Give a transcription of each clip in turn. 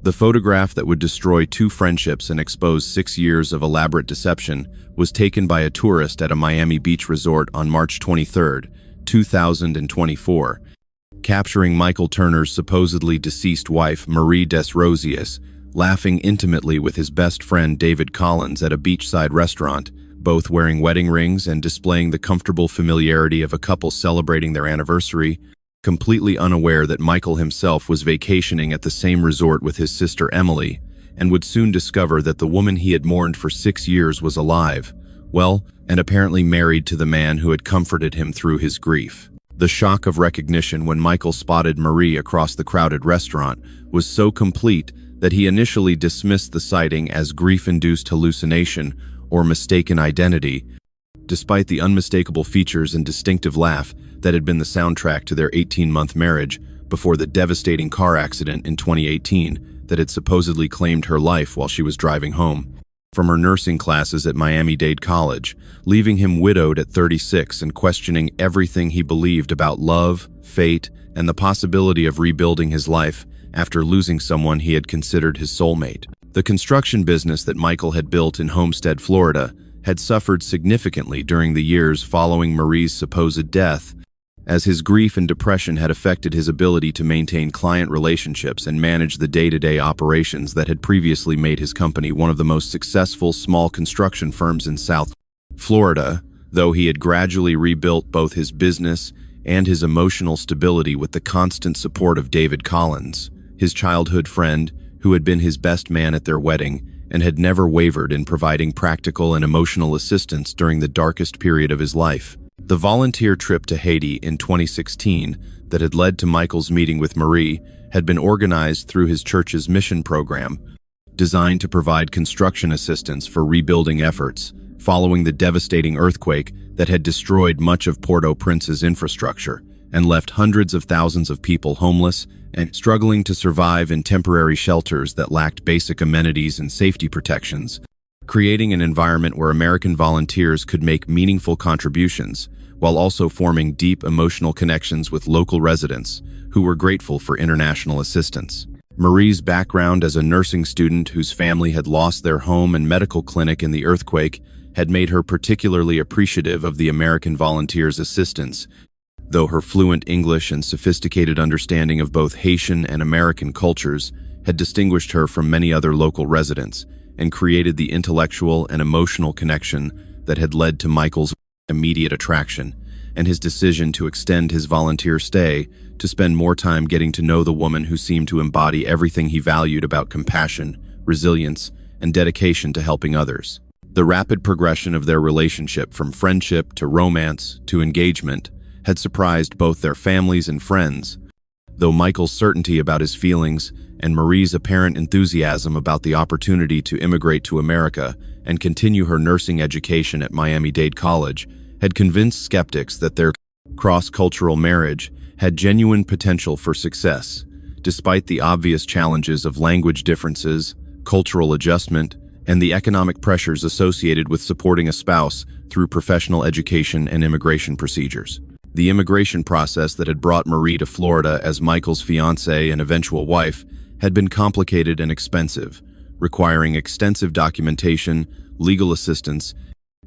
The photograph that would destroy 2 friendships and expose 6 years of elaborate deception was taken by a tourist at a Miami Beach resort on March 23, 2024, capturing Michael Turner's supposedly deceased wife, Marie Desrosiers, laughing intimately with his best friend David Collins at a beachside restaurant, both wearing wedding rings and displaying the comfortable familiarity of a couple celebrating their anniversary, completely unaware that Michael himself was vacationing at the same resort with his sister Emily, and would soon discover that the woman he had mourned for 6 years was alive, well, and apparently married to the man who had comforted him through his grief. The shock of recognition when Michael spotted Marie across the crowded restaurant was so complete that he initially dismissed the sighting as grief-induced hallucination or mistaken identity, despite the unmistakable features and distinctive laugh that had been the soundtrack to their 18-month marriage before the devastating car accident in 2018 that had supposedly claimed her life while she was driving home from her nursing classes at Miami-Dade College, leaving him widowed at 36 and questioning everything he believed about love, fate, and the possibility of rebuilding his life after losing someone he had considered his soulmate. The construction business that Michael had built in Homestead, Florida, had suffered significantly during the years following Marie's supposed death, as his grief and depression had affected his ability to maintain client relationships and manage the day-to-day operations that had previously made his company one of the most successful small construction firms in South Florida, though he had gradually rebuilt both his business and his emotional stability with the constant support of David Collins, his childhood friend, who had been his best man at their wedding and had never wavered in providing practical and emotional assistance during the darkest period of his life. The volunteer trip to Haiti in 2016 that had led to Michael's meeting with Marie had been organized through his church's mission program, designed to provide construction assistance for rebuilding efforts following the devastating earthquake that had destroyed much of Port-au-Prince's infrastructure and left hundreds of thousands of people homeless and struggling to survive in temporary shelters that lacked basic amenities and safety protections, creating an environment where American volunteers could make meaningful contributions while also forming deep emotional connections with local residents who were grateful for international assistance. Marie's background as a nursing student whose family had lost their home and medical clinic in the earthquake had made her particularly appreciative of the American volunteers' assistance, though her fluent English and sophisticated understanding of both Haitian and American cultures had distinguished her from many other local residents and created the intellectual and emotional connection that had led to Michael's immediate attraction and his decision to extend his volunteer stay to spend more time getting to know the woman who seemed to embody everything he valued about compassion, resilience, and dedication to helping others. The rapid progression of their relationship from friendship to romance to engagement had surprised both their families and friends, though Michael's certainty about his feelings and Marie's apparent enthusiasm about the opportunity to immigrate to America and continue her nursing education at Miami-Dade College had convinced skeptics that their cross-cultural marriage had genuine potential for success, despite the obvious challenges of language differences, cultural adjustment, and the economic pressures associated with supporting a spouse through professional education and immigration procedures. The immigration process that had brought Marie to Florida as Michael's fiancée and eventual wife had been complicated and expensive, requiring extensive documentation, legal assistance,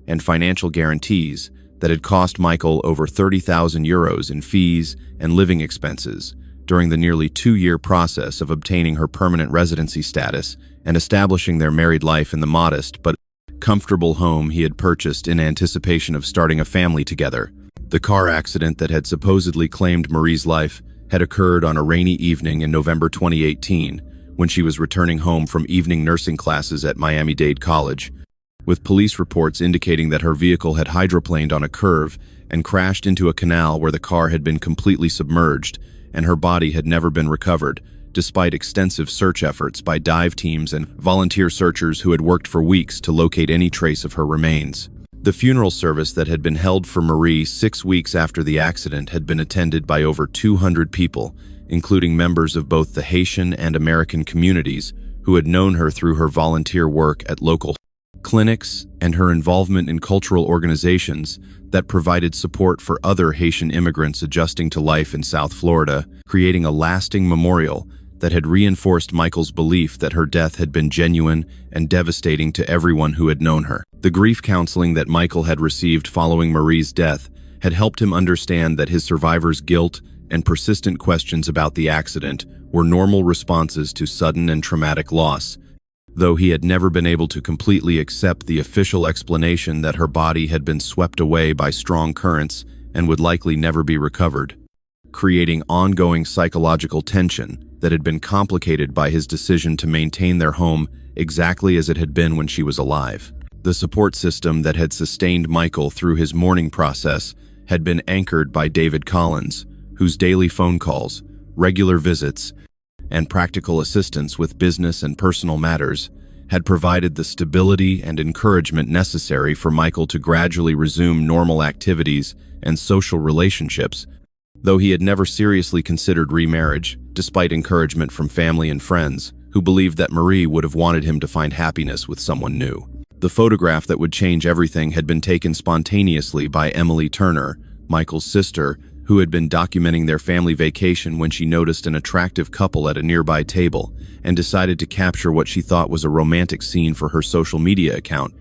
and financial guarantees that had cost Michael over 30,000 euros in fees and living expenses during the nearly 2-year process of obtaining her permanent residency status and establishing their married life in the modest but comfortable home he had purchased in anticipation of starting a family together. The car accident that had supposedly claimed Marie's life had occurred on a rainy evening in November 2018 when she was returning home from evening nursing classes at Miami-Dade College, with police reports indicating that her vehicle had hydroplaned on a curve and crashed into a canal where the car had been completely submerged and her body had never been recovered, despite extensive search efforts by dive teams and volunteer searchers who had worked for weeks to locate any trace of her remains. The funeral service that had been held for Marie 6 weeks after the accident had been attended by over 200 people, including members of both the Haitian and American communities who had known her through her volunteer work at local clinics and her involvement in cultural organizations that provided support for other Haitian immigrants adjusting to life in South Florida, creating a lasting memorial that had reinforced Michael's belief that her death had been genuine and devastating to everyone who had known her. The grief counseling that Michael had received following Marie's death had helped him understand that his survivor's guilt and persistent questions about the accident were normal responses to sudden and traumatic loss, though he had never been able to completely accept the official explanation that her body had been swept away by strong currents and would likely never be recovered, creating ongoing psychological tension that had been complicated by his decision to maintain their home exactly as it had been when she was alive. The support system that had sustained Michael through his mourning process had been anchored by David Collins, whose daily phone calls, regular visits, and practical assistance with business and personal matters had provided the stability and encouragement necessary for Michael to gradually resume normal activities and social relationships, though he had never seriously considered remarriage, despite encouragement from family and friends who believed that Marie would have wanted him to find happiness with someone new. The photograph that would change everything had been taken spontaneously by Emily Turner, Michael's sister, who had been documenting their family vacation when she noticed an attractive couple at a nearby table and decided to capture what she thought was a romantic scene for her social media account,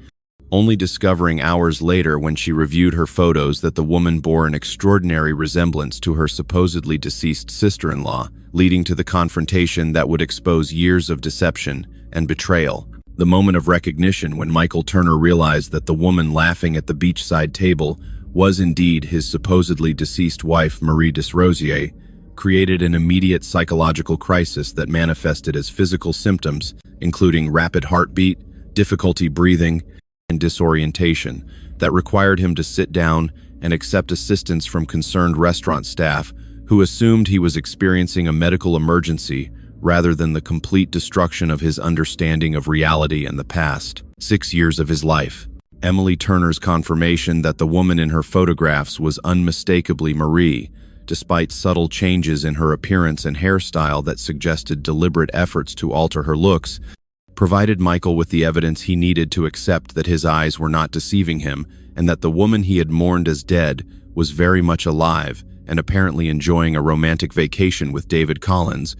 only discovering hours later when she reviewed her photos that the woman bore an extraordinary resemblance to her supposedly deceased sister-in-law, leading to the confrontation that would expose years of deception and betrayal. The moment of recognition when Michael Turner realized that the woman laughing at the beachside table was indeed his supposedly deceased wife, Marie Desrosiers, created an immediate psychological crisis that manifested as physical symptoms, including rapid heartbeat, difficulty breathing, and disorientation, that required him to sit down and accept assistance from concerned restaurant staff who assumed he was experiencing a medical emergency rather than the complete destruction of his understanding of reality and the past 6 years of his life. Emily Turner's confirmation that the woman in her photographs was unmistakably Marie, despite subtle changes in her appearance and hairstyle that suggested deliberate efforts to alter her looks, provided Michael with the evidence he needed to accept that his eyes were not deceiving him and that the woman he had mourned as dead was very much alive and apparently enjoying a romantic vacation with David Collins,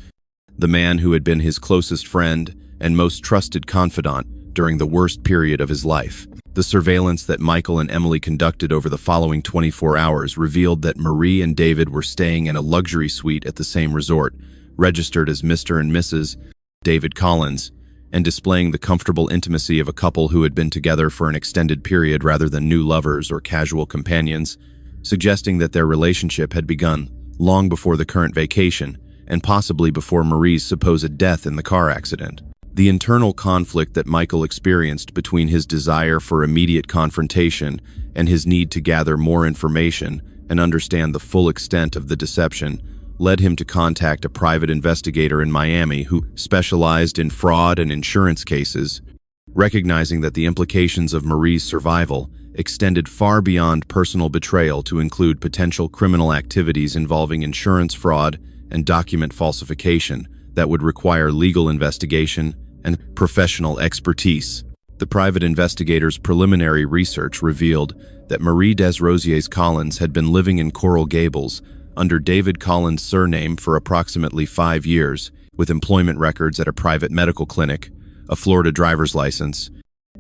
the man who had been his closest friend and most trusted confidant during the worst period of his life. The surveillance that Michael and Emily conducted over the following 24 hours revealed that Marie and David were staying in a luxury suite at the same resort, registered as Mr. and Mrs. David Collins, and displaying the comfortable intimacy of a couple who had been together for an extended period rather than new lovers or casual companions, suggesting that their relationship had begun long before the current vacation and possibly before Marie's supposed death in the car accident. The internal conflict that Michael experienced between his desire for immediate confrontation and his need to gather more information and understand the full extent of the deception led him to contact a private investigator in Miami who specialized in fraud and insurance cases, recognizing that the implications of Marie's survival extended far beyond personal betrayal to include potential criminal activities involving insurance fraud and document falsification that would require legal investigation and professional expertise. The private investigator's preliminary research revealed that Marie Desrosiers Collins had been living in Coral Gables under David Collins' surname for approximately 5 years, with employment records at a private medical clinic, a Florida driver's license,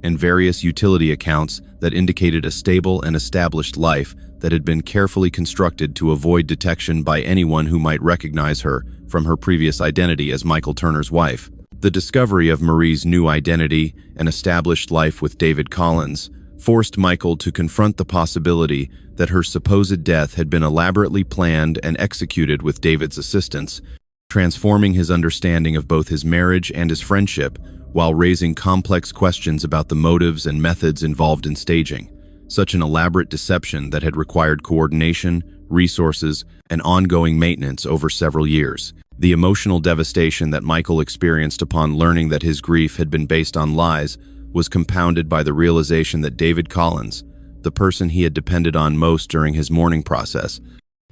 and various utility accounts that indicated a stable and established life that had been carefully constructed to avoid detection by anyone who might recognize her from her previous identity as Michael Turner's wife. The discovery of Marie's new identity and established life with David Collins forced Michael to confront the possibility that her supposed death had been elaborately planned and executed with David's assistance, transforming his understanding of both his marriage and his friendship while raising complex questions about the motives and methods involved in staging such an elaborate deception that had required coordination, resources, and ongoing maintenance over several years. The emotional devastation that Michael experienced upon learning that his grief had been based on lies was compounded by the realization that David Collins, the person he had depended on most during his mourning process,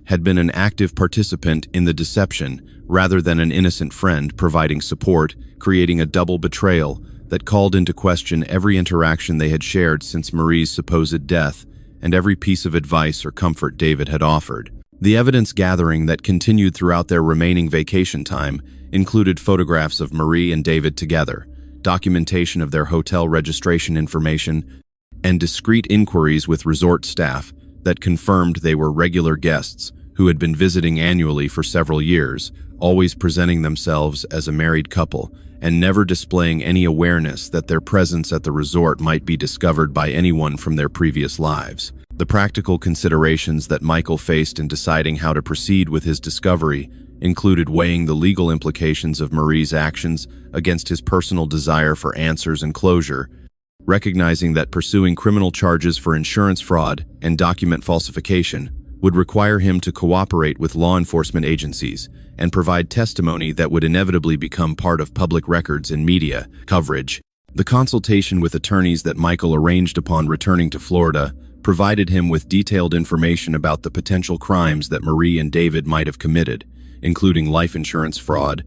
had been an active participant in the deception rather than an innocent friend providing support, creating a double betrayal that called into question every interaction they had shared since Marie's supposed death and every piece of advice or comfort David had offered. The evidence gathering that continued throughout their remaining vacation time included photographs of Marie and David together, documentation of their hotel registration information, and discreet inquiries with resort staff that confirmed they were regular guests who had been visiting annually for several years, always presenting themselves as a married couple and never displaying any awareness that their presence at the resort might be discovered by anyone from their previous lives. The practical considerations that Michael faced in deciding how to proceed with his discovery included weighing the legal implications of Marie's actions against his personal desire for answers and closure, recognizing that pursuing criminal charges for insurance fraud and document falsification would require him to cooperate with law enforcement agencies and provide testimony that would inevitably become part of public records and media coverage. The consultation with attorneys that Michael arranged upon returning to Florida provided him with detailed information about the potential crimes that Marie and David might have committed, including life insurance fraud,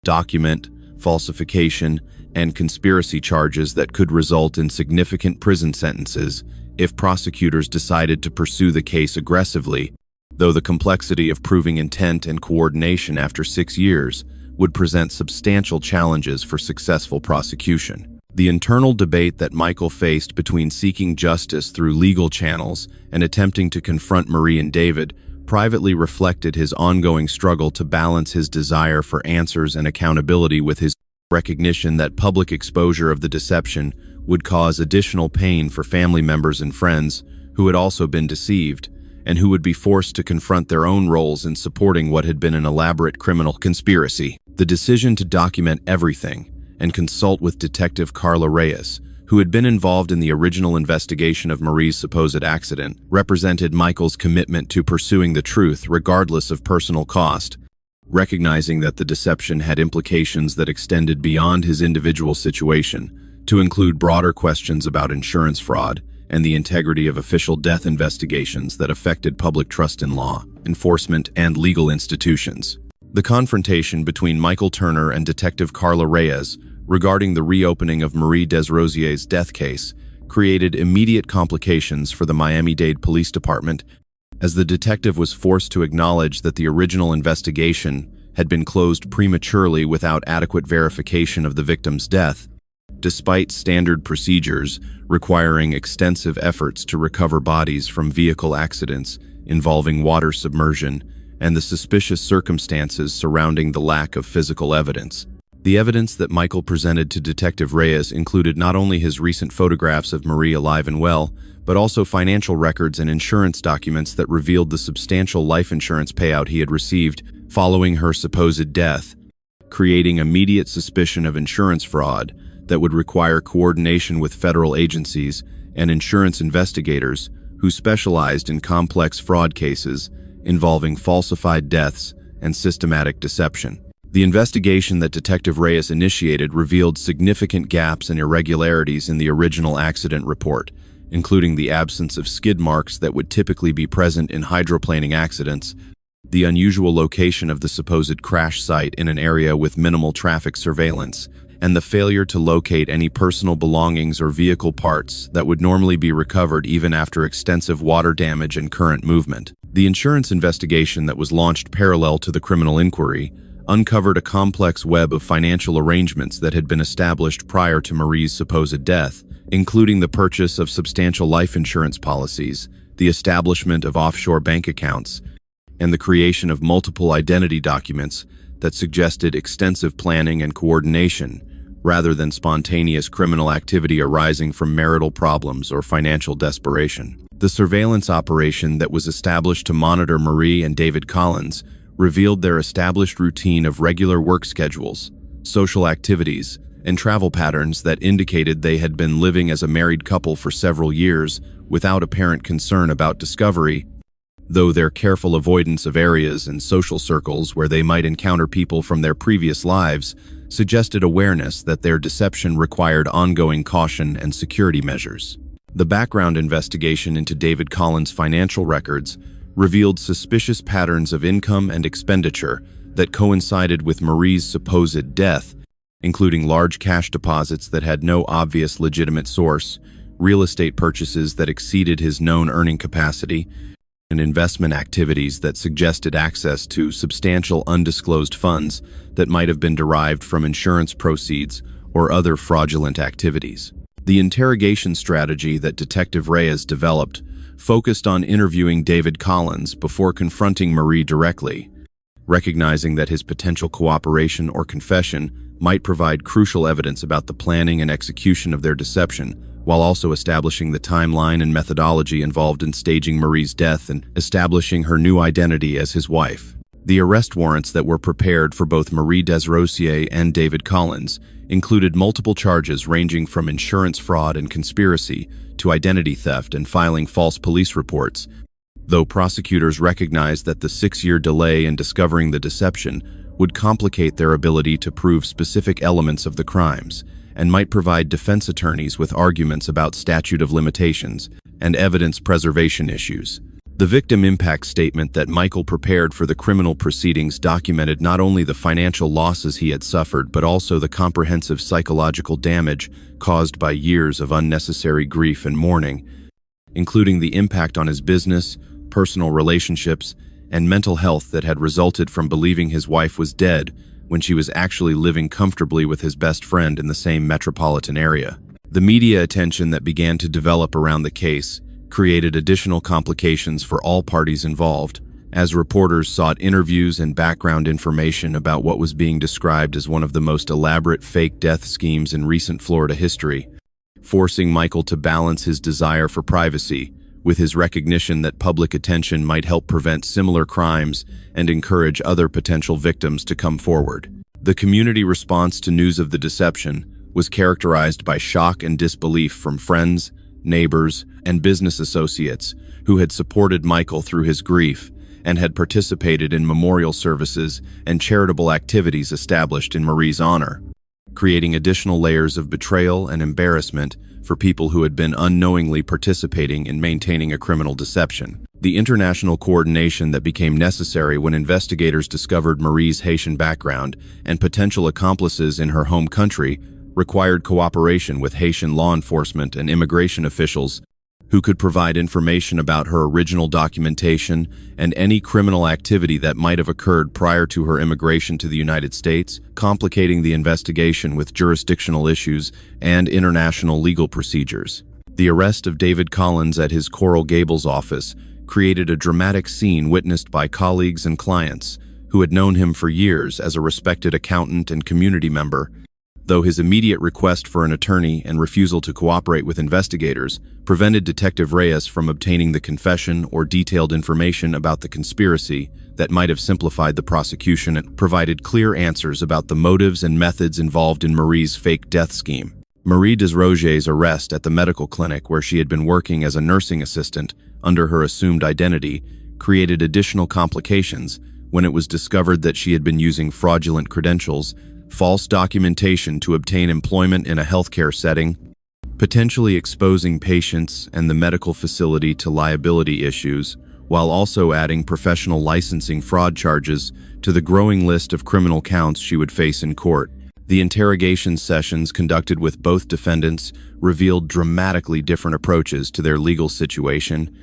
document falsification, and conspiracy charges that could result in significant prison sentences if prosecutors decided to pursue the case aggressively, though the complexity of proving intent and coordination after 6 years would present substantial challenges for successful prosecution. The internal debate that Michael faced between seeking justice through legal channels and attempting to confront Marie and David privately reflected his ongoing struggle to balance his desire for answers and accountability with his recognition that public exposure of the deception would cause additional pain for family members and friends who had also been deceived and who would be forced to confront their own roles in supporting what had been an elaborate criminal conspiracy. The decision to document everything and consult with Detective Carla Reyes, who had been involved in the original investigation of Marie's supposed accident, represented Michael's commitment to pursuing the truth regardless of personal cost, recognizing that the deception had implications that extended beyond his individual situation, to include broader questions about insurance fraud and the integrity of official death investigations that affected public trust in law, enforcement, and legal institutions. The confrontation between Michael Turner and Detective Carla Reyes regarding the reopening of Marie Desrosiers's death case created immediate complications for the Miami-Dade Police Department, as the detective was forced to acknowledge that the original investigation had been closed prematurely without adequate verification of the victim's death, despite standard procedures requiring extensive efforts to recover bodies from vehicle accidents involving water submersion and the suspicious circumstances surrounding the lack of physical evidence. The evidence that Michael presented to Detective Reyes included not only his recent photographs of Marie alive and well, but also financial records and insurance documents that revealed the substantial life insurance payout he had received following her supposed death, creating immediate suspicion of insurance fraud that would require coordination with federal agencies and insurance investigators who specialized in complex fraud cases involving falsified deaths and systematic deception. The investigation that Detective Reyes initiated revealed significant gaps and irregularities in the original accident report, including the absence of skid marks that would typically be present in hydroplaning accidents, the unusual location of the supposed crash site in an area with minimal traffic surveillance, and the failure to locate any personal belongings or vehicle parts that would normally be recovered even after extensive water damage and current movement. The insurance investigation that was launched parallel to the criminal inquiry uncovered a complex web of financial arrangements that had been established prior to Marie's supposed death, including the purchase of substantial life insurance policies, the establishment of offshore bank accounts, and the creation of multiple identity documents that suggested extensive planning and coordination, rather than spontaneous criminal activity arising from marital problems or financial desperation. The surveillance operation that was established to monitor Marie and David Collins revealed their established routine of regular work schedules, social activities, and travel patterns that indicated they had been living as a married couple for several years without apparent concern about discovery, though their careful avoidance of areas and social circles where they might encounter people from their previous lives suggested awareness that their deception required ongoing caution and security measures. The background investigation into David Collins' financial records revealed suspicious patterns of income and expenditure that coincided with Marie's supposed death, including large cash deposits that had no obvious legitimate source, real estate purchases that exceeded his known earning capacity, and investment activities that suggested access to substantial undisclosed funds that might have been derived from insurance proceeds or other fraudulent activities. The interrogation strategy that Detective Reyes developed focused on interviewing David Collins before confronting Marie directly, recognizing that his potential cooperation or confession might provide crucial evidence about the planning and execution of their deception, while also establishing the timeline and methodology involved in staging Marie's death and establishing her new identity as his wife. The arrest warrants that were prepared for both Marie Desrosiers and David Collins included multiple charges ranging from insurance fraud and conspiracy to identity theft and filing false police reports, though prosecutors recognized that the 6-year delay in discovering the deception would complicate their ability to prove specific elements of the crimes and might provide defense attorneys with arguments about statute of limitations and evidence preservation issues. The victim impact statement that Michael prepared for the criminal proceedings documented not only the financial losses he had suffered, but also the comprehensive psychological damage caused by years of unnecessary grief and mourning, including the impact on his business, personal relationships, and mental health that had resulted from believing his wife was dead when she was actually living comfortably with his best friend in the same metropolitan area. The media attention that began to develop around the case created additional complications for all parties involved, as reporters sought interviews and background information about what was being described as one of the most elaborate fake death schemes in recent Florida history, forcing Michael to balance his desire for privacy with his recognition that public attention might help prevent similar crimes and encourage other potential victims to come forward. The community response to news of the deception was characterized by shock and disbelief from friends, neighbors, and business associates who had supported Michael through his grief and had participated in memorial services and charitable activities established in Marie's honor, creating additional layers of betrayal and embarrassment for people who had been unknowingly participating in maintaining a criminal deception. The international coordination that became necessary when investigators discovered Marie's Haitian background and potential accomplices in her home country required cooperation with Haitian law enforcement and immigration officials who could provide information about her original documentation and any criminal activity that might have occurred prior to her immigration to the United States, complicating the investigation with jurisdictional issues and international legal procedures. The arrest of David Collins at his Coral Gables office created a dramatic scene witnessed by colleagues and clients who had known him for years as a respected accountant and community member, though his immediate request for an attorney and refusal to cooperate with investigators prevented Detective Reyes from obtaining the confession or detailed information about the conspiracy that might have simplified the prosecution and provided clear answers about the motives and methods involved in Marie's fake death scheme. Marie Desrosiers' arrest at the medical clinic where she had been working as a nursing assistant under her assumed identity created additional complications when it was discovered that she had been using fraudulent credentials, false documentation to obtain employment in a healthcare setting, potentially exposing patients and the medical facility to liability issues, while also adding professional licensing fraud charges to the growing list of criminal counts she would face in court. The interrogation sessions conducted with both defendants revealed dramatically different approaches to their legal situation,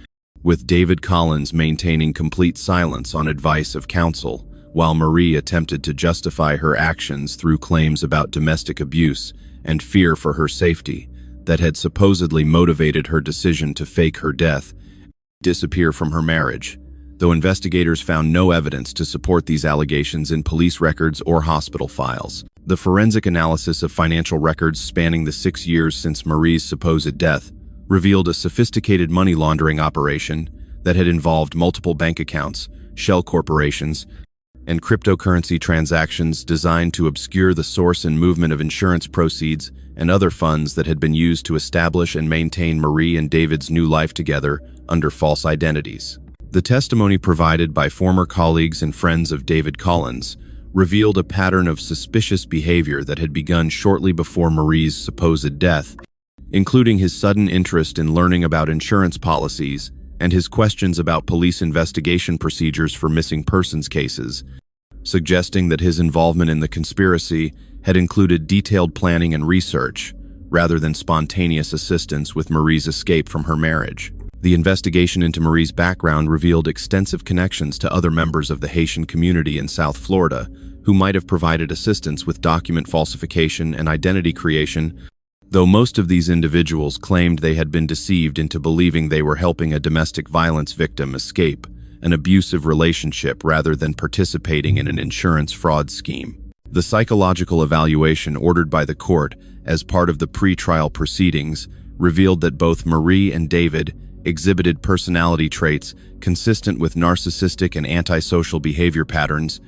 with David Collins maintaining complete silence on advice of counsel, while Marie attempted to justify her actions through claims about domestic abuse and fear for her safety that had supposedly motivated her decision to fake her death and disappear from her marriage, though investigators found no evidence to support these allegations in police records or hospital files. The forensic analysis of financial records spanning the 6 years since Marie's supposed death revealed a sophisticated money laundering operation that had involved multiple bank accounts, shell corporations, and cryptocurrency transactions designed to obscure the source and movement of insurance proceeds and other funds that had been used to establish and maintain Marie and David's new life together under false identities. The testimony provided by former colleagues and friends of David Collins revealed a pattern of suspicious behavior that had begun shortly before Marie's supposed death, including his sudden interest in learning about insurance policies and his questions about police investigation procedures for missing persons cases, suggesting that his involvement in the conspiracy had included detailed planning and research, rather than spontaneous assistance with Marie's escape from her marriage. The investigation into Marie's background revealed extensive connections to other members of the Haitian community in South Florida, who might have provided assistance with document falsification and identity creation, though most of these individuals claimed they had been deceived into believing they were helping a domestic violence victim escape an abusive relationship rather than participating in an insurance fraud scheme. The psychological evaluation ordered by the court as part of the pre-trial proceedings revealed that both Marie and David exhibited personality traits consistent with narcissistic and antisocial behavior patterns,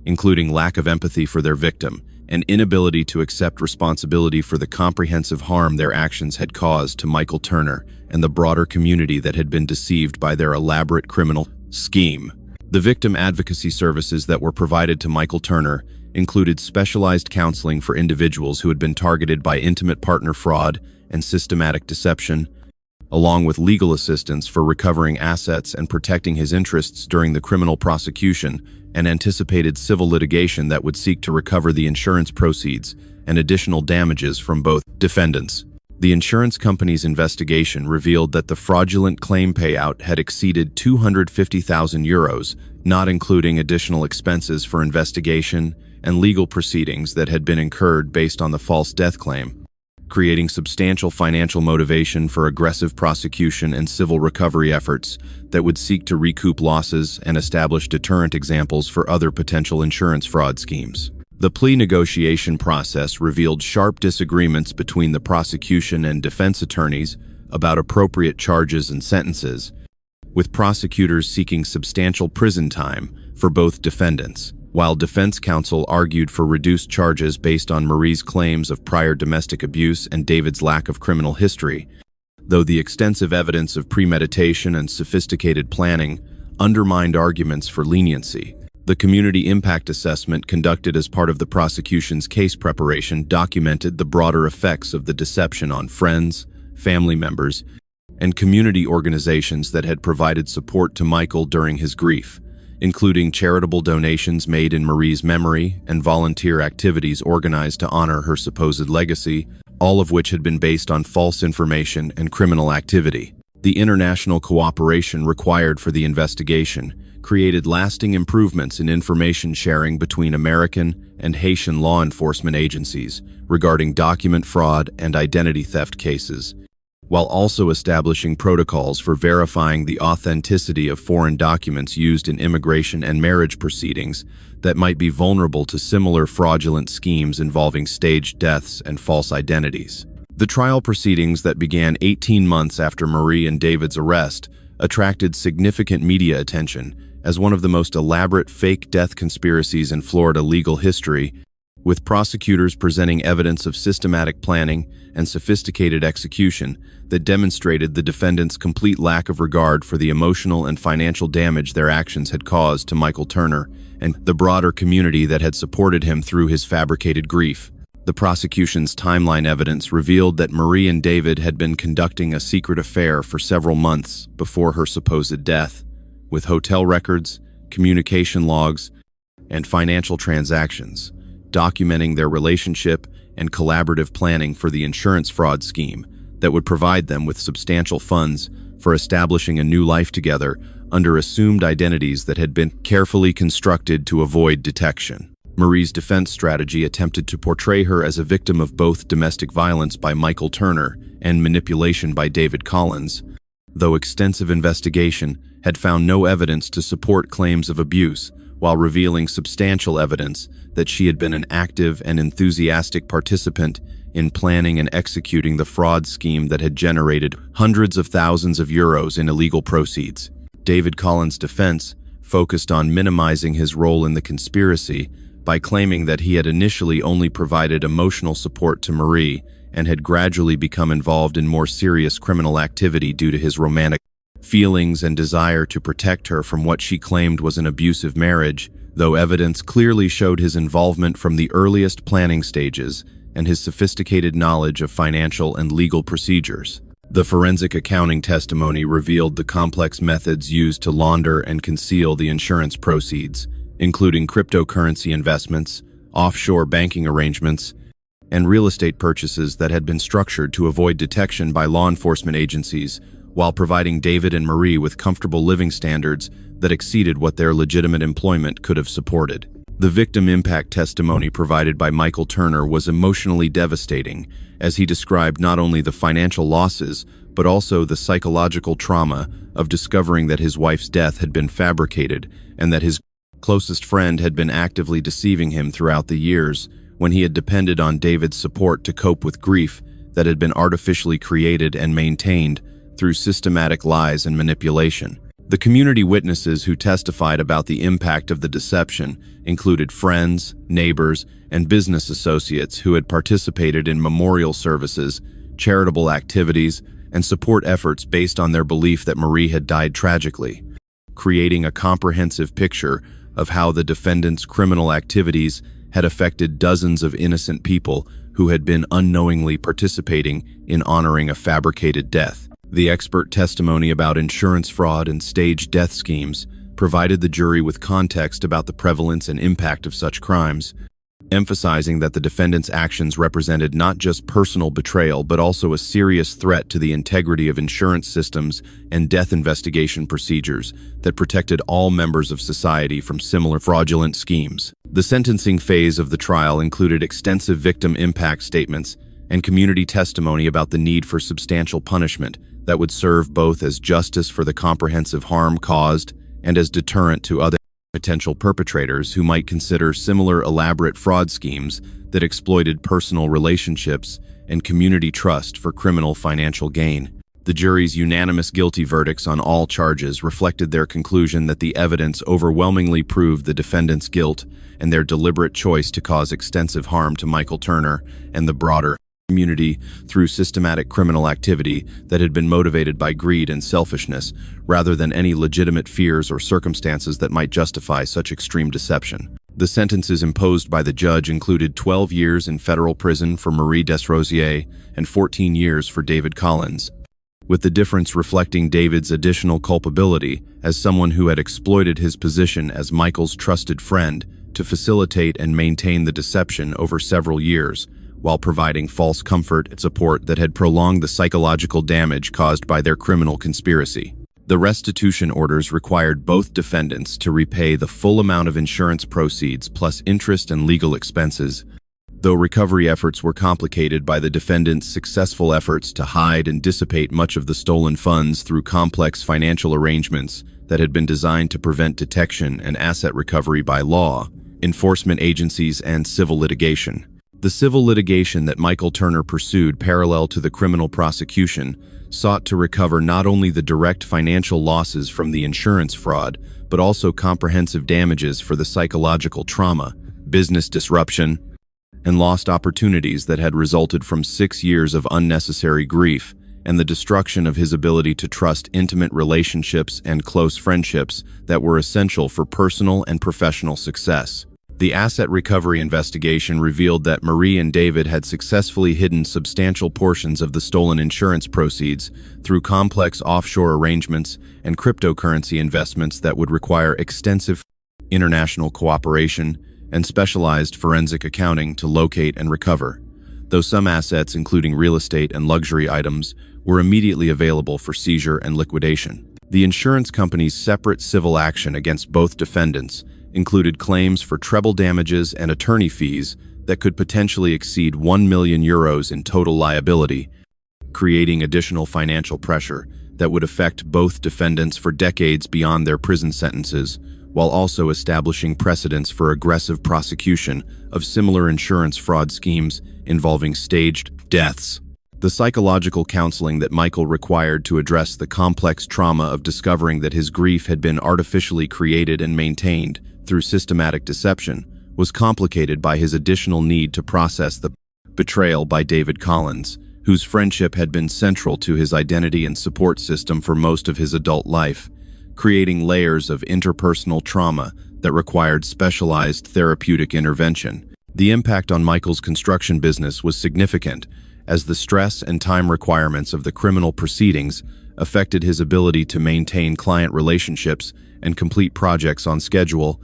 including lack of empathy for their victim and inability to accept responsibility for the comprehensive harm their actions had caused to Michael Turner and the broader community that had been deceived by their elaborate criminal scheme. The victim advocacy services that were provided to Michael Turner included specialized counseling for individuals who had been targeted by intimate partner fraud and systematic deception, along with legal assistance for recovering assets and protecting his interests during the criminal prosecution and anticipated civil litigation that would seek to recover the insurance proceeds and additional damages from both defendants. The insurance company's investigation revealed that the fraudulent claim payout had exceeded €250,000, not including additional expenses for investigation and legal proceedings that had been incurred based on the false death claim, creating substantial financial motivation for aggressive prosecution and civil recovery efforts that would seek to recoup losses and establish deterrent examples for other potential insurance fraud schemes. The plea negotiation process revealed sharp disagreements between the prosecution and defense attorneys about appropriate charges and sentences, with prosecutors seeking substantial prison time for both defendants, while defense counsel argued for reduced charges based on Marie's claims of prior domestic abuse and David's lack of criminal history, though the extensive evidence of premeditation and sophisticated planning undermined arguments for leniency. The community impact assessment conducted as part of the prosecution's case preparation documented the broader effects of the deception on friends, family members, and community organizations that had provided support to Michael during his grief, including charitable donations made in Marie's memory and volunteer activities organized to honor her supposed legacy, all of which had been based on false information and criminal activity. The international cooperation required for the investigation created lasting improvements in information sharing between American and Haitian law enforcement agencies regarding document fraud and identity theft cases, while also establishing protocols for verifying the authenticity of foreign documents used in immigration and marriage proceedings that might be vulnerable to similar fraudulent schemes involving staged deaths and false identities. The trial proceedings that began 18 months after Marie and David's arrest attracted significant media attention as one of the most elaborate fake death conspiracies in Florida legal history, with prosecutors presenting evidence of systematic planning and sophisticated execution that demonstrated the defendants' complete lack of regard for the emotional and financial damage their actions had caused to Michael Turner and the broader community that had supported him through his fabricated grief. The prosecution's timeline evidence revealed that Marie and David had been conducting a secret affair for several months before her supposed death, with hotel records, communication logs, and financial transactions documenting their relationship and collaborative planning for the insurance fraud scheme that would provide them with substantial funds for establishing a new life together under assumed identities that had been carefully constructed to avoid detection. Marie's defense strategy attempted to portray her as a victim of both domestic violence by Michael Turner and manipulation by David Collins, though extensive investigation had found no evidence to support claims of abuse, while revealing substantial evidence that she had been an active and enthusiastic participant in planning and executing the fraud scheme that had generated hundreds of thousands of euros in illegal proceeds. David Collins' defense focused on minimizing his role in the conspiracy by claiming that he had initially only provided emotional support to Marie and had gradually become involved in more serious criminal activity due to his romantic feelings and desire to protect her from what she claimed was an abusive marriage, though evidence clearly showed his involvement from the earliest planning stages and his sophisticated knowledge of financial and legal procedures. The forensic accounting testimony revealed the complex methods used to launder and conceal the insurance proceeds, including cryptocurrency investments, offshore banking arrangements, and real estate purchases that had been structured to avoid detection by law enforcement agencies while providing David and Marie with comfortable living standards that exceeded what their legitimate employment could have supported. The victim impact testimony provided by Michael Turner was emotionally devastating, as he described not only the financial losses, but also the psychological trauma of discovering that his wife's death had been fabricated and that his closest friend had been actively deceiving him throughout the years when he had depended on David's support to cope with grief that had been artificially created and maintained through systematic lies and manipulation. The community witnesses who testified about the impact of the deception included friends, neighbors, and business associates who had participated in memorial services, charitable activities, and support efforts based on their belief that Marie had died tragically, creating a comprehensive picture of how the defendant's criminal activities had affected dozens of innocent people who had been unknowingly participating in honoring a fabricated death. The expert testimony about insurance fraud and staged death schemes provided the jury with context about the prevalence and impact of such crimes, emphasizing that the defendant's actions represented not just personal betrayal but also a serious threat to the integrity of insurance systems and death investigation procedures that protected all members of society from similar fraudulent schemes. The sentencing phase of the trial included extensive victim impact statements and community testimony about the need for substantial punishment that would serve both as justice for the comprehensive harm caused and as deterrent to other potential perpetrators who might consider similar elaborate fraud schemes that exploited personal relationships and community trust for criminal financial gain. The jury's unanimous guilty verdicts on all charges reflected their conclusion that the evidence overwhelmingly proved the defendant's guilt and their deliberate choice to cause extensive harm to Michael Turner and the broader community through systematic criminal activity that had been motivated by greed and selfishness, rather than any legitimate fears or circumstances that might justify such extreme deception. The sentences imposed by the judge included 12 years in federal prison for Marie Desrosiers and 14 years for David Collins, with the difference reflecting David's additional culpability as someone who had exploited his position as Michael's trusted friend to facilitate and maintain the deception over several years, while providing false comfort and support that had prolonged the psychological damage caused by their criminal conspiracy. The restitution orders required both defendants to repay the full amount of insurance proceeds plus interest and legal expenses, though recovery efforts were complicated by the defendant's successful efforts to hide and dissipate much of the stolen funds through complex financial arrangements that had been designed to prevent detection and asset recovery by law, enforcement agencies, and civil litigation. The civil litigation that Michael Turner pursued parallel to the criminal prosecution sought to recover not only the direct financial losses from the insurance fraud, but also comprehensive damages for the psychological trauma, business disruption, and lost opportunities that had resulted from 6 years of unnecessary grief and the destruction of his ability to trust intimate relationships and close friendships that were essential for personal and professional success. The asset recovery investigation revealed that Marie and David had successfully hidden substantial portions of the stolen insurance proceeds through complex offshore arrangements and cryptocurrency investments that would require extensive international cooperation and specialized forensic accounting to locate and recover, though some assets, including real estate and luxury items, were immediately available for seizure and liquidation. The insurance company's separate civil action against both defendants included claims for treble damages and attorney fees that could potentially exceed €1 million in total liability, creating additional financial pressure that would affect both defendants for decades beyond their prison sentences, while also establishing precedents for aggressive prosecution of similar insurance fraud schemes involving staged deaths. The psychological counseling that Michael required to address the complex trauma of discovering that his grief had been artificially created and maintained through systematic deception was complicated by his additional need to process the betrayal by David Collins, whose friendship had been central to his identity and support system for most of his adult life, creating layers of interpersonal trauma that required specialized therapeutic intervention. The impact on Michael's construction business was significant, as the stress and time requirements of the criminal proceedings affected his ability to maintain client relationships and complete projects on schedule,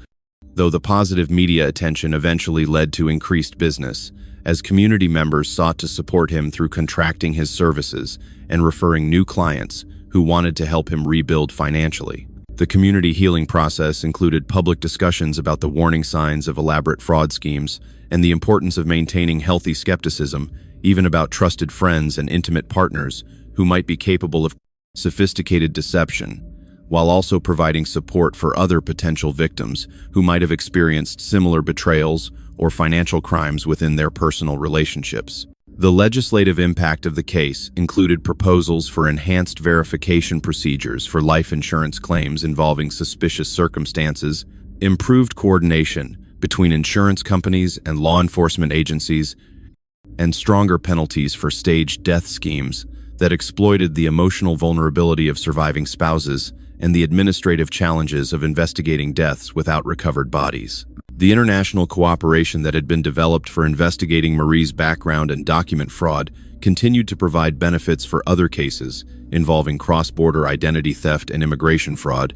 though the positive media attention eventually led to increased business, as community members sought to support him through contracting his services and referring new clients who wanted to help him rebuild financially. The community healing process included public discussions about the warning signs of elaborate fraud schemes and the importance of maintaining healthy skepticism, even about trusted friends and intimate partners who might be capable of sophisticated deception, while also providing support for other potential victims who might have experienced similar betrayals or financial crimes within their personal relationships. The legislative impact of the case included proposals for enhanced verification procedures for life insurance claims involving suspicious circumstances, improved coordination between insurance companies and law enforcement agencies, and stronger penalties for staged death schemes that exploited the emotional vulnerability of surviving spouses and the administrative challenges of investigating deaths without recovered bodies. The international cooperation that had been developed for investigating Marie's background and document fraud continued to provide benefits for other cases involving cross-border identity theft and immigration fraud,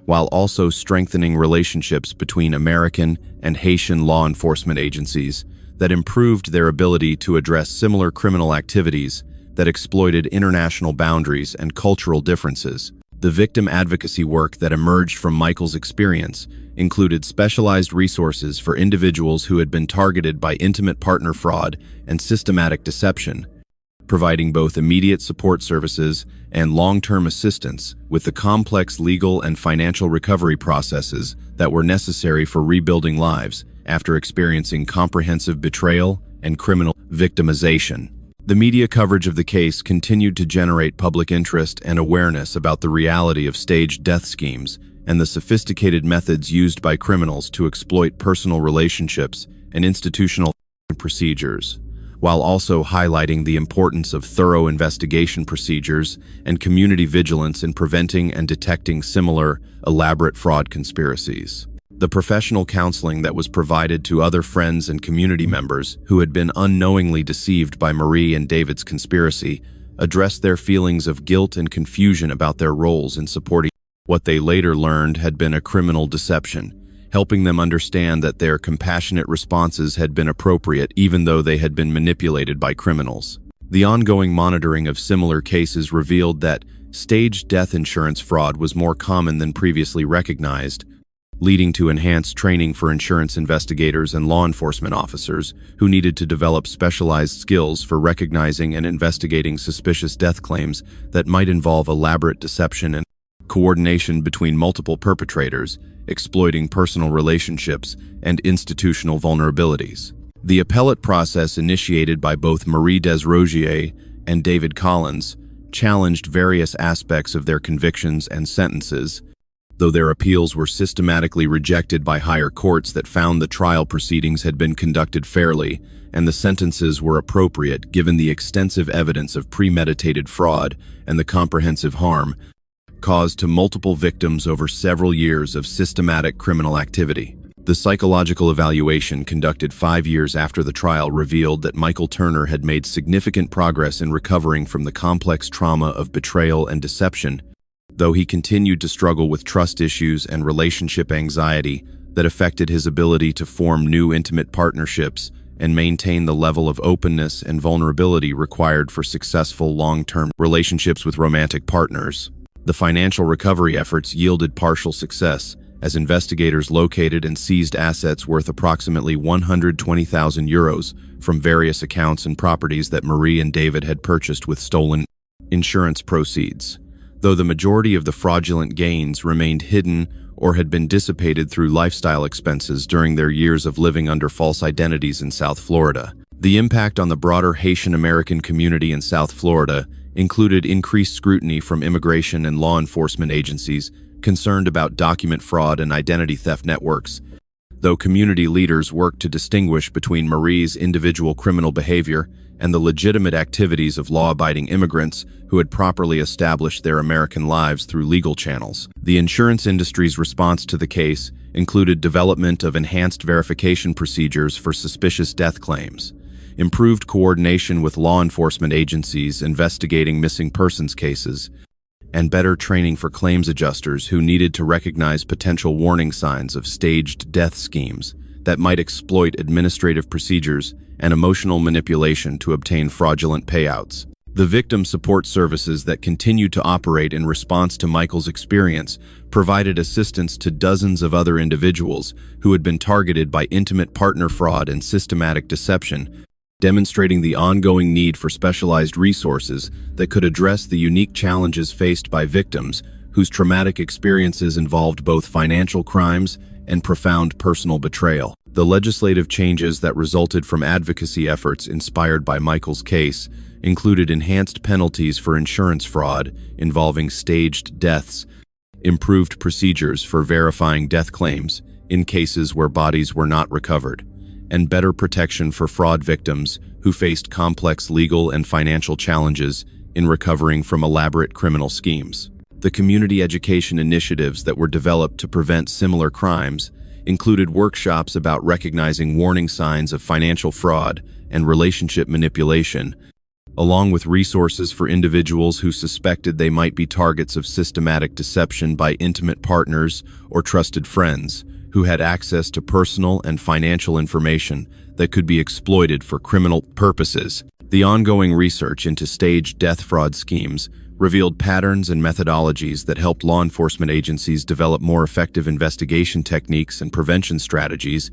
while also strengthening relationships between American and Haitian law enforcement agencies that improved their ability to address similar criminal activities that exploited international boundaries and cultural differences. The victim advocacy work that emerged from Michael's experience included specialized resources for individuals who had been targeted by intimate partner fraud and systematic deception, providing both immediate support services and long-term assistance with the complex legal and financial recovery processes that were necessary for rebuilding lives after experiencing comprehensive betrayal and criminal victimization. The media coverage of the case continued to generate public interest and awareness about the reality of staged death schemes and the sophisticated methods used by criminals to exploit personal relationships and institutional procedures, while also highlighting the importance of thorough investigation procedures and community vigilance in preventing and detecting similar, elaborate fraud conspiracies. The professional counseling that was provided to other friends and community members who had been unknowingly deceived by Marie and David's conspiracy addressed their feelings of guilt and confusion about their roles in supporting what they later learned had been a criminal deception, helping them understand that their compassionate responses had been appropriate even though they had been manipulated by criminals. The ongoing monitoring of similar cases revealed that staged death insurance fraud was more common than previously recognized, leading to enhanced training for insurance investigators and law enforcement officers who needed to develop specialized skills for recognizing and investigating suspicious death claims that might involve elaborate deception and coordination between multiple perpetrators, exploiting personal relationships and institutional vulnerabilities. The appellate process initiated by both Marie Desrosiers and David Collins challenged various aspects of their convictions and sentences, though their appeals were systematically rejected by higher courts that found the trial proceedings had been conducted fairly and the sentences were appropriate given the extensive evidence of premeditated fraud and the comprehensive harm caused to multiple victims over several years of systematic criminal activity. The psychological evaluation conducted 5 years after the trial revealed that Michael Turner had made significant progress in recovering from the complex trauma of betrayal and deception, though he continued to struggle with trust issues and relationship anxiety that affected his ability to form new intimate partnerships and maintain the level of openness and vulnerability required for successful long-term relationships with romantic partners. The financial recovery efforts yielded partial success, as investigators located and seized assets worth approximately 120,000 euros from various accounts and properties that Marie and David had purchased with stolen insurance proceeds, though the majority of the fraudulent gains remained hidden or had been dissipated through lifestyle expenses during their years of living under false identities in South Florida. The impact on the broader Haitian American community in South Florida included increased scrutiny from immigration and law enforcement agencies concerned about document fraud and identity theft networks, though community leaders worked to distinguish between Marie's individual criminal behavior and the legitimate activities of law-abiding immigrants who had properly established their American lives through legal channels. The insurance industry's response to the case included development of enhanced verification procedures for suspicious death claims, improved coordination with law enforcement agencies investigating missing persons cases, and better training for claims adjusters who needed to recognize potential warning signs of staged death schemes that might exploit administrative procedures and emotional manipulation to obtain fraudulent payouts. The victim support services that continued to operate in response to Michael's experience provided assistance to dozens of other individuals who had been targeted by intimate partner fraud and systematic deception, demonstrating the ongoing need for specialized resources that could address the unique challenges faced by victims whose traumatic experiences involved both financial crimes and profound personal betrayal. The legislative changes that resulted from advocacy efforts inspired by Michael's case included enhanced penalties for insurance fraud involving staged deaths, improved procedures for verifying death claims in cases where bodies were not recovered, and better protection for fraud victims who faced complex legal and financial challenges in recovering from elaborate criminal schemes. The community education initiatives that were developed to prevent similar crimes included workshops about recognizing warning signs of financial fraud and relationship manipulation, along with resources for individuals who suspected they might be targets of systematic deception by intimate partners or trusted friends who had access to personal and financial information that could be exploited for criminal purposes. The ongoing research into staged death fraud schemes revealed patterns and methodologies that helped law enforcement agencies develop more effective investigation techniques and prevention strategies,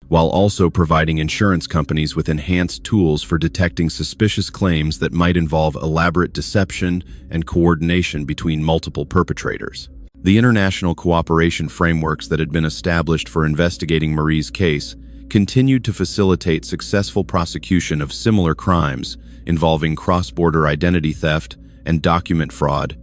while also providing insurance companies with enhanced tools for detecting suspicious claims that might involve elaborate deception and coordination between multiple perpetrators. The international cooperation frameworks that had been established for investigating Marie's case continued to facilitate successful prosecution of similar crimes involving cross-border identity theft and document fraud,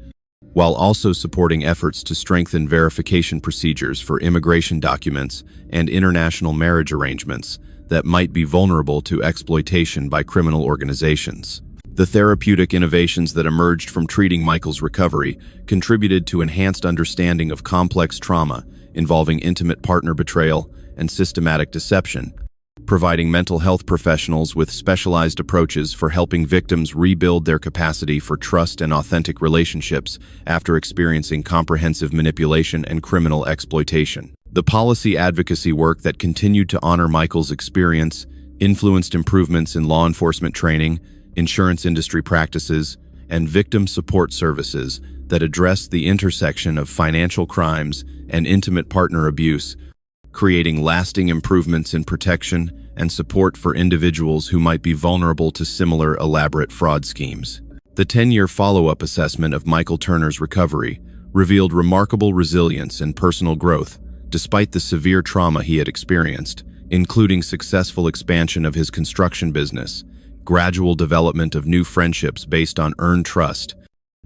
while also supporting efforts to strengthen verification procedures for immigration documents and international marriage arrangements that might be vulnerable to exploitation by criminal organizations. The therapeutic innovations that emerged from treating Michael's recovery contributed to enhanced understanding of complex trauma involving intimate partner betrayal and systematic deception, providing mental health professionals with specialized approaches for helping victims rebuild their capacity for trust and authentic relationships after experiencing comprehensive manipulation and criminal exploitation. The policy advocacy work that continued to honor Michael's experience influenced improvements in law enforcement training, insurance industry practices, and victim support services that addressed the intersection of financial crimes and intimate partner abuse, creating lasting improvements in protection and support for individuals who might be vulnerable to similar elaborate fraud schemes. The 10-year follow-up assessment of Michael Turner's recovery revealed remarkable resilience and personal growth despite the severe trauma he had experienced, including successful expansion of his construction business, gradual development of new friendships based on earned trust,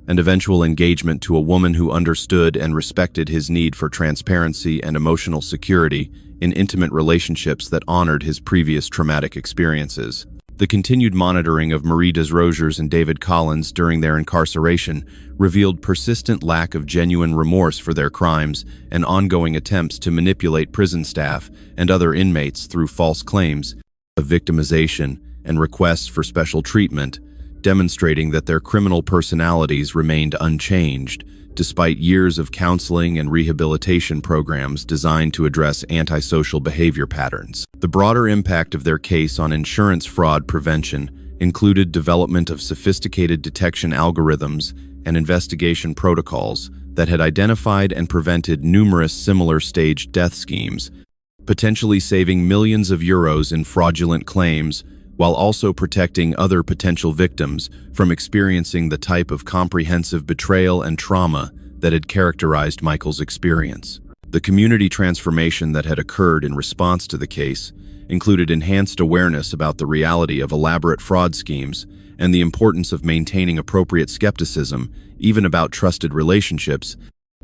and eventual engagement to a woman who understood and respected his need for transparency and emotional security in intimate relationships that honored his previous traumatic experiences. The continued monitoring of Marie Desrosiers and David Collins during their incarceration revealed persistent lack of genuine remorse for their crimes and ongoing attempts to manipulate prison staff and other inmates through false claims of victimization and requests for special treatment, demonstrating that their criminal personalities remained unchanged despite years of counseling and rehabilitation programs designed to address antisocial behavior patterns. The broader impact of their case on insurance fraud prevention included development of sophisticated detection algorithms and investigation protocols that had identified and prevented numerous similar staged death schemes, potentially saving millions of euros in fraudulent claims, while also protecting other potential victims from experiencing the type of comprehensive betrayal and trauma that had characterized Michael's experience. The community transformation that had occurred in response to the case included enhanced awareness about the reality of elaborate fraud schemes and the importance of maintaining appropriate skepticism, even about trusted relationships,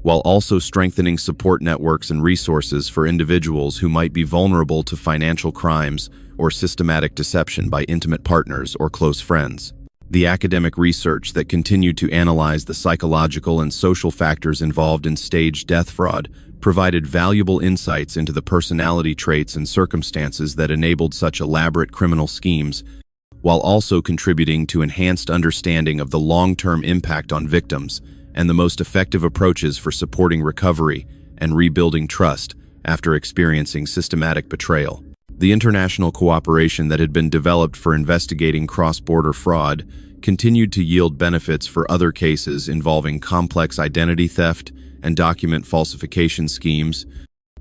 while also strengthening support networks and resources for individuals who might be vulnerable to financial crimes or systematic deception by intimate partners or close friends. The academic research that continued to analyze the psychological and social factors involved in staged death fraud provided valuable insights into the personality traits and circumstances that enabled such elaborate criminal schemes, while also contributing to enhanced understanding of the long-term impact on victims and the most effective approaches for supporting recovery and rebuilding trust after experiencing systematic betrayal. The international cooperation that had been developed for investigating cross-border fraud continued to yield benefits for other cases involving complex identity theft and document falsification schemes,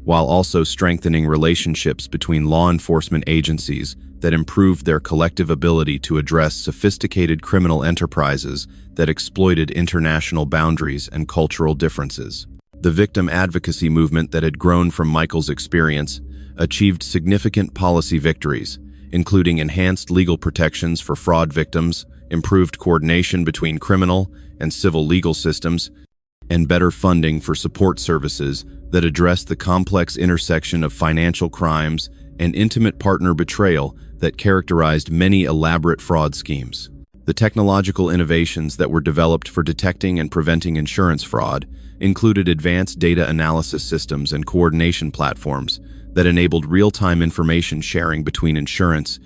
while also strengthening relationships between law enforcement agencies that improved their collective ability to address sophisticated criminal enterprises that exploited international boundaries and cultural differences. The victim advocacy movement that had grown from Michael's experience achieved significant policy victories, including enhanced legal protections for fraud victims, improved coordination between criminal and civil legal systems, and better funding for support services that address the complex intersection of financial crimes and intimate partner betrayal that characterized many elaborate fraud schemes. The technological innovations that were developed for detecting and preventing insurance fraud included advanced data analysis systems and coordination platforms that enabled real-time information sharing between insurance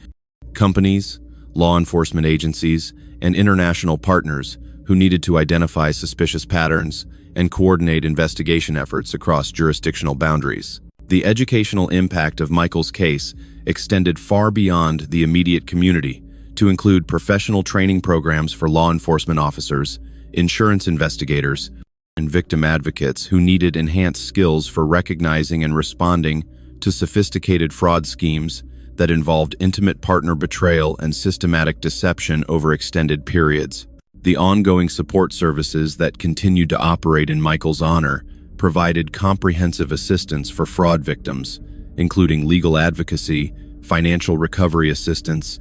companies, law enforcement agencies, and international partners who needed to identify suspicious patterns and coordinate investigation efforts across jurisdictional boundaries. The educational impact of Michael's case extended far beyond the immediate community to include professional training programs for law enforcement officers, insurance investigators, and victim advocates who needed enhanced skills for recognizing and responding to sophisticated fraud schemes that involved intimate partner betrayal and systematic deception over extended periods. The ongoing support services that continued to operate in Michael's honor provided comprehensive assistance for fraud victims, including legal advocacy, financial recovery assistance,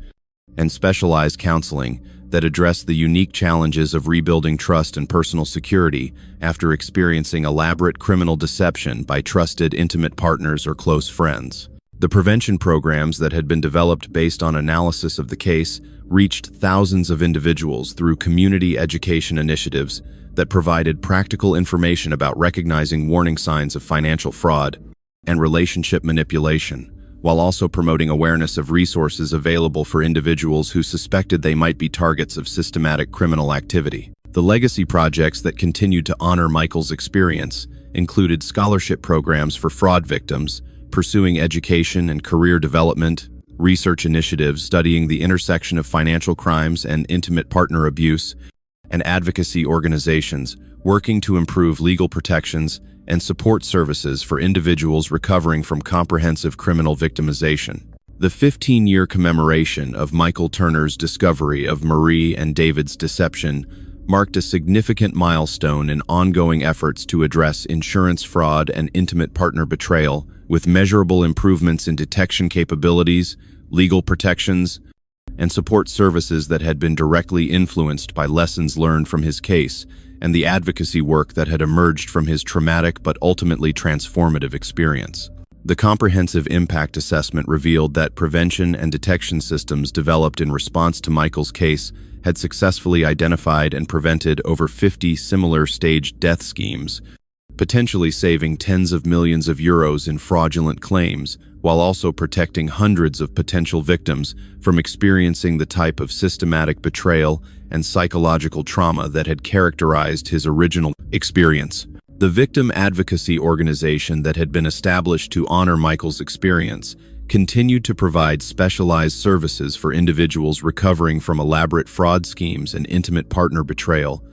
and specialized counseling that addressed the unique challenges of rebuilding trust and personal security after experiencing elaborate criminal deception by trusted intimate partners or close friends. The prevention programs that had been developed based on analysis of the case reached thousands of individuals through community education initiatives that provided practical information about recognizing warning signs of financial fraud and relationship manipulation, while also promoting awareness of resources available for individuals who suspected they might be targets of systematic criminal activity. The legacy projects that continued to honor Michael's experience included scholarship programs for fraud victims, pursuing education and career development, research initiatives studying the intersection of financial crimes and intimate partner abuse, and advocacy organizations working to improve legal protections and support services for individuals recovering from comprehensive criminal victimization. The 15-year commemoration of Michael Turner's discovery of Marie and David's deception marked a significant milestone in ongoing efforts to address insurance fraud and intimate partner betrayal, with measurable improvements in detection capabilities, legal protections, and support services that had been directly influenced by lessons learned from his case and the advocacy work that had emerged from his traumatic but ultimately transformative experience. The comprehensive impact assessment revealed that prevention and detection systems developed in response to Michael's case had successfully identified and prevented over 50 similar staged death schemes, potentially saving tens of millions of euros in fraudulent claims, while also protecting hundreds of potential victims from experiencing the type of systematic betrayal and psychological trauma that had characterized his original experience. The victim advocacy organization that had been established to honor Michael's experience continued to provide specialized services for individuals recovering from elaborate fraud schemes and intimate partner betrayal,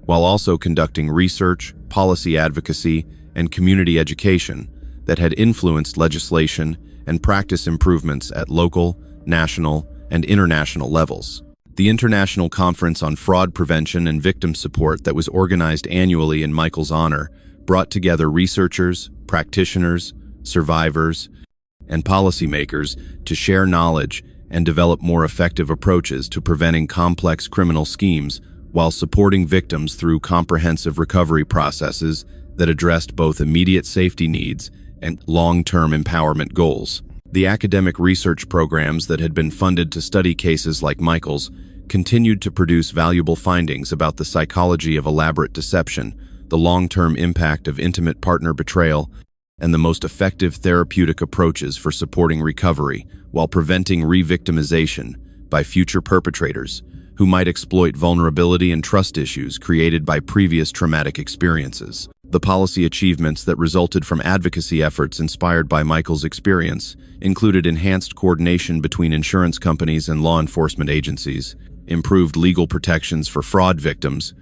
while also conducting research, policy advocacy, and community education that had influenced legislation and practice improvements at local, national, and international levels. The International Conference on Fraud Prevention and Victim Support that was organized annually in Michael's honor brought together researchers, practitioners, survivors, and policymakers to share knowledge and develop more effective approaches to preventing complex criminal schemes while supporting victims through comprehensive recovery processes that addressed both immediate safety needs and long-term empowerment goals. The academic research programs that had been funded to study cases like Michael's continued to produce valuable findings about the psychology of elaborate deception, the long-term impact of intimate partner betrayal, and the most effective therapeutic approaches for supporting recovery while preventing re-victimization by future perpetrators who might exploit vulnerability and trust issues created by previous traumatic experiences. The policy achievements that resulted from advocacy efforts inspired by Michael's experience included enhanced coordination between insurance companies and law enforcement agencies, improved legal protections for fraud victims,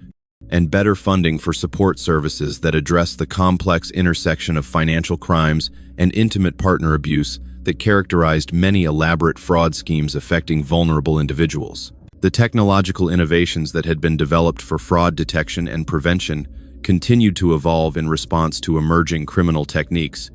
and better funding for support services that address the complex intersection of financial crimes and intimate partner abuse that characterized many elaborate fraud schemes affecting vulnerable individuals. The technological innovations that had been developed for fraud detection and prevention continued to evolve in response to emerging criminal techniques,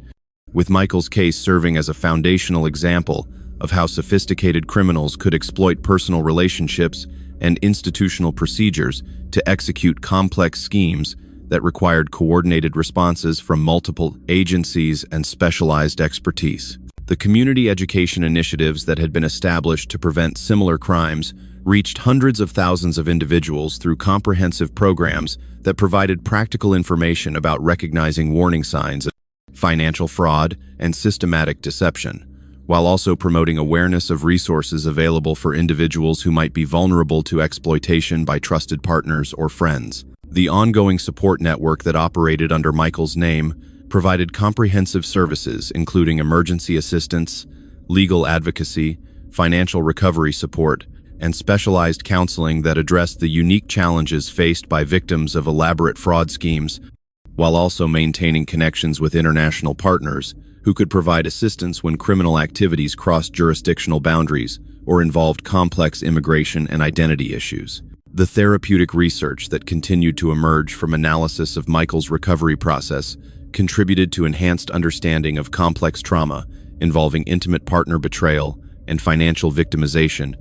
with Michael's case serving as a foundational example of how sophisticated criminals could exploit personal relationships and institutional procedures to execute complex schemes that required coordinated responses from multiple agencies and specialized expertise. The community education initiatives that had been established to prevent similar crimes reached hundreds of thousands of individuals through comprehensive programs that provided practical information about recognizing warning signs of financial fraud and systematic deception, while also promoting awareness of resources available for individuals who might be vulnerable to exploitation by trusted partners or friends. The ongoing support network that operated under Michael's name provided comprehensive services including emergency assistance, legal advocacy, financial recovery support, and specialized counseling that addressed the unique challenges faced by victims of elaborate fraud schemes, while also maintaining connections with international partners who could provide assistance when criminal activities crossed jurisdictional boundaries or involved complex immigration and identity issues. The therapeutic research that continued to emerge from analysis of Michael's recovery process contributed to enhanced understanding of complex trauma involving intimate partner betrayal and financial victimization,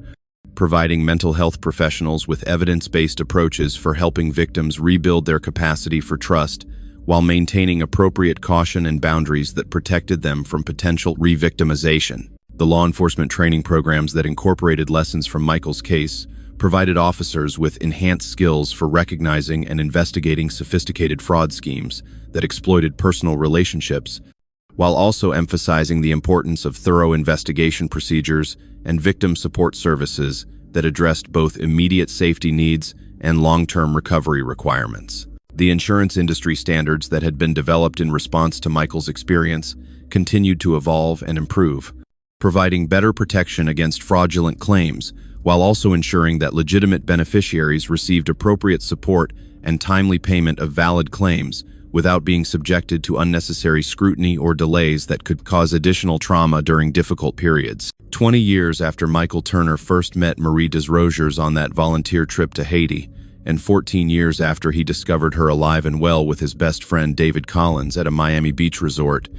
providing mental health professionals with evidence-based approaches for helping victims rebuild their capacity for trust while maintaining appropriate caution and boundaries that protected them from potential re-victimization. The law enforcement training programs that incorporated lessons from Michael's case provided officers with enhanced skills for recognizing and investigating sophisticated fraud schemes that exploited personal relationships, while also emphasizing the importance of thorough investigation procedures and victim support services that addressed both immediate safety needs and long-term recovery requirements. The insurance industry standards that had been developed in response to Michael's experience continued to evolve and improve, providing better protection against fraudulent claims while also ensuring that legitimate beneficiaries received appropriate support and timely payment of valid claims without being subjected to unnecessary scrutiny or delays that could cause additional trauma during difficult periods. 20 years after Michael Turner first met Marie Desrosiers on that volunteer trip to Haiti, and 14 years after he discovered her alive and well with his best friend David Collins at a Miami Beach resort,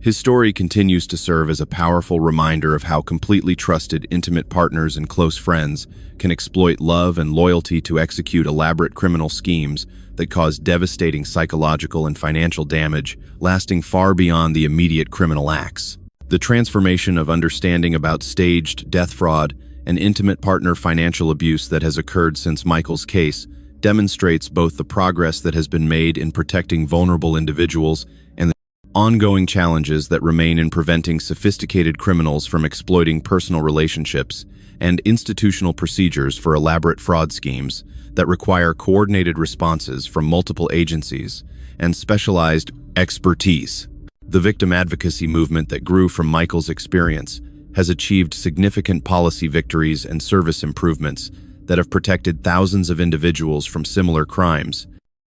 his story continues to serve as a powerful reminder of how completely trusted intimate partners and close friends can exploit love and loyalty to execute elaborate criminal schemes that cause devastating psychological and financial damage, lasting far beyond the immediate criminal acts. The transformation of understanding about staged death fraud and intimate partner financial abuse that has occurred since Michael's case demonstrates both the progress that has been made in protecting vulnerable individuals and the ongoing challenges that remain in preventing sophisticated criminals from exploiting personal relationships and institutional procedures for elaborate fraud schemes that require coordinated responses from multiple agencies and specialized expertise. The victim advocacy movement that grew from Michael's experience has achieved significant policy victories and service improvements that have protected thousands of individuals from similar crimes,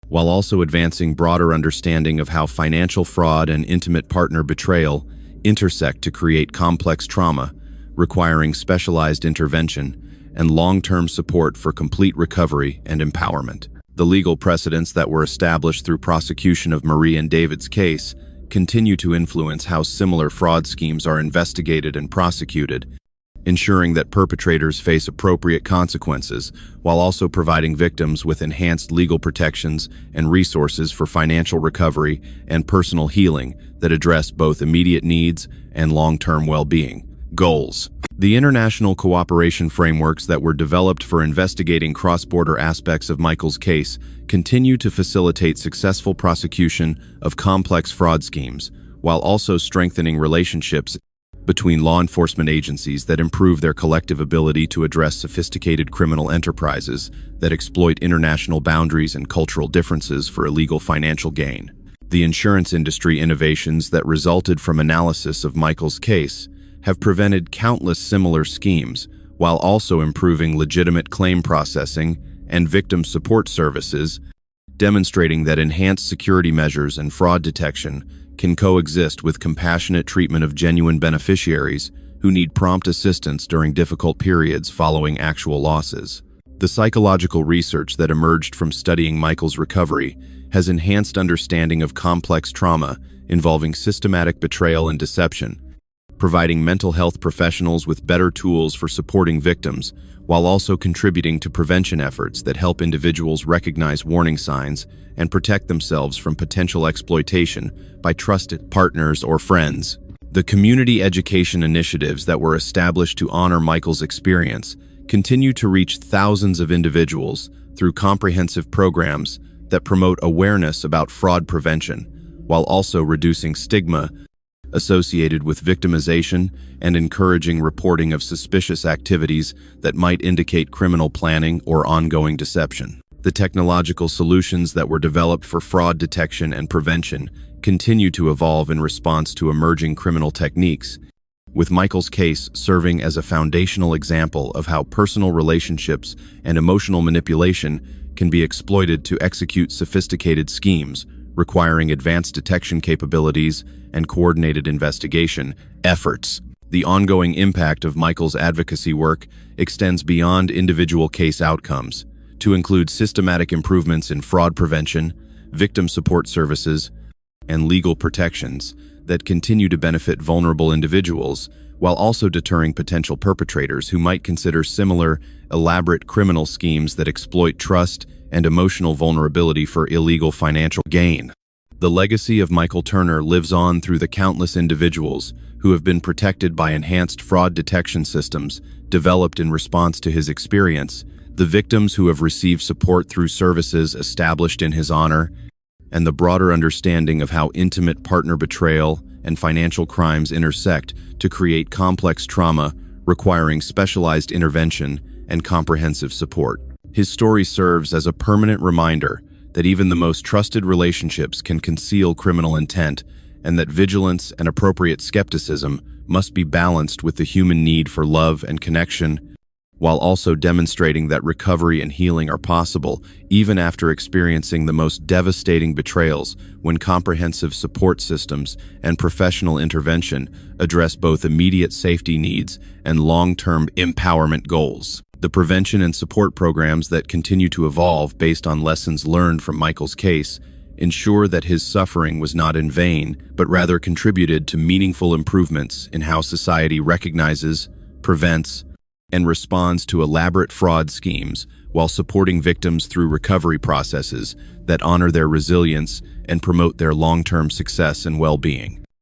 while also advancing broader understanding of how financial fraud and intimate partner betrayal intersect to create complex trauma, requiring specialized intervention and long-term support for complete recovery and empowerment. The legal precedents that were established through prosecution of Marie and David's case continue to influence how similar fraud schemes are investigated and prosecuted, ensuring that perpetrators face appropriate consequences while also providing victims with enhanced legal protections and resources for financial recovery and personal healing that address both immediate needs and long-term well-being. Goals. The international cooperation frameworks that were developed for investigating cross-border aspects of Michael's case continue to facilitate successful prosecution of complex fraud schemes, while also strengthening relationships between law enforcement agencies that improve their collective ability to address sophisticated criminal enterprises that exploit international boundaries and cultural differences for illegal financial gain. The insurance industry innovations that resulted from analysis of Michael's case have prevented countless similar schemes, while also improving legitimate claim processing and victim support services, demonstrating that enhanced security measures and fraud detection can coexist with compassionate treatment of genuine beneficiaries who need prompt assistance during difficult periods following actual losses. The psychological research that emerged from studying Michael's recovery has enhanced understanding of complex trauma involving systematic betrayal and deception, providing mental health professionals with better tools for supporting victims, while also contributing to prevention efforts that help individuals recognize warning signs and protect themselves from potential exploitation by trusted partners or friends. The community education initiatives that were established to honor Michael's experience continue to reach thousands of individuals through comprehensive programs that promote awareness about fraud prevention, while also reducing stigma associated with victimization and encouraging reporting of suspicious activities that might indicate criminal planning or ongoing deception. The technological solutions that were developed for fraud detection and prevention continue to evolve in response to emerging criminal techniques, with Michael's case serving as a foundational example of how personal relationships and emotional manipulation can be exploited to execute sophisticated schemes, requiring advanced detection capabilities and coordinated investigation efforts. The ongoing impact of Michael's advocacy work extends beyond individual case outcomes to include systematic improvements in fraud prevention, victim support services, and legal protections that continue to benefit vulnerable individuals, while also deterring potential perpetrators who might consider similar, elaborate criminal schemes that exploit trust and emotional vulnerability for illegal financial gain. The legacy of Michael Turner lives on through the countless individuals who have been protected by enhanced fraud detection systems developed in response to his experience, the victims who have received support through services established in his honor, and the broader understanding of how intimate partner betrayal and financial crimes intersect to create complex trauma requiring specialized intervention and comprehensive support. His story serves as a permanent reminder that even the most trusted relationships can conceal criminal intent, and that vigilance and appropriate skepticism must be balanced with the human need for love and connection, while also demonstrating that recovery and healing are possible even after experiencing the most devastating betrayals, when comprehensive support systems and professional intervention address both immediate safety needs and long-term empowerment goals. The prevention and support programs that continue to evolve based on lessons learned from Michael's case ensure that his suffering was not in vain, but rather contributed to meaningful improvements in how society recognizes, prevents, and responds to elaborate fraud schemes, while supporting victims through recovery processes that honor their resilience and promote their long-term success and well-being.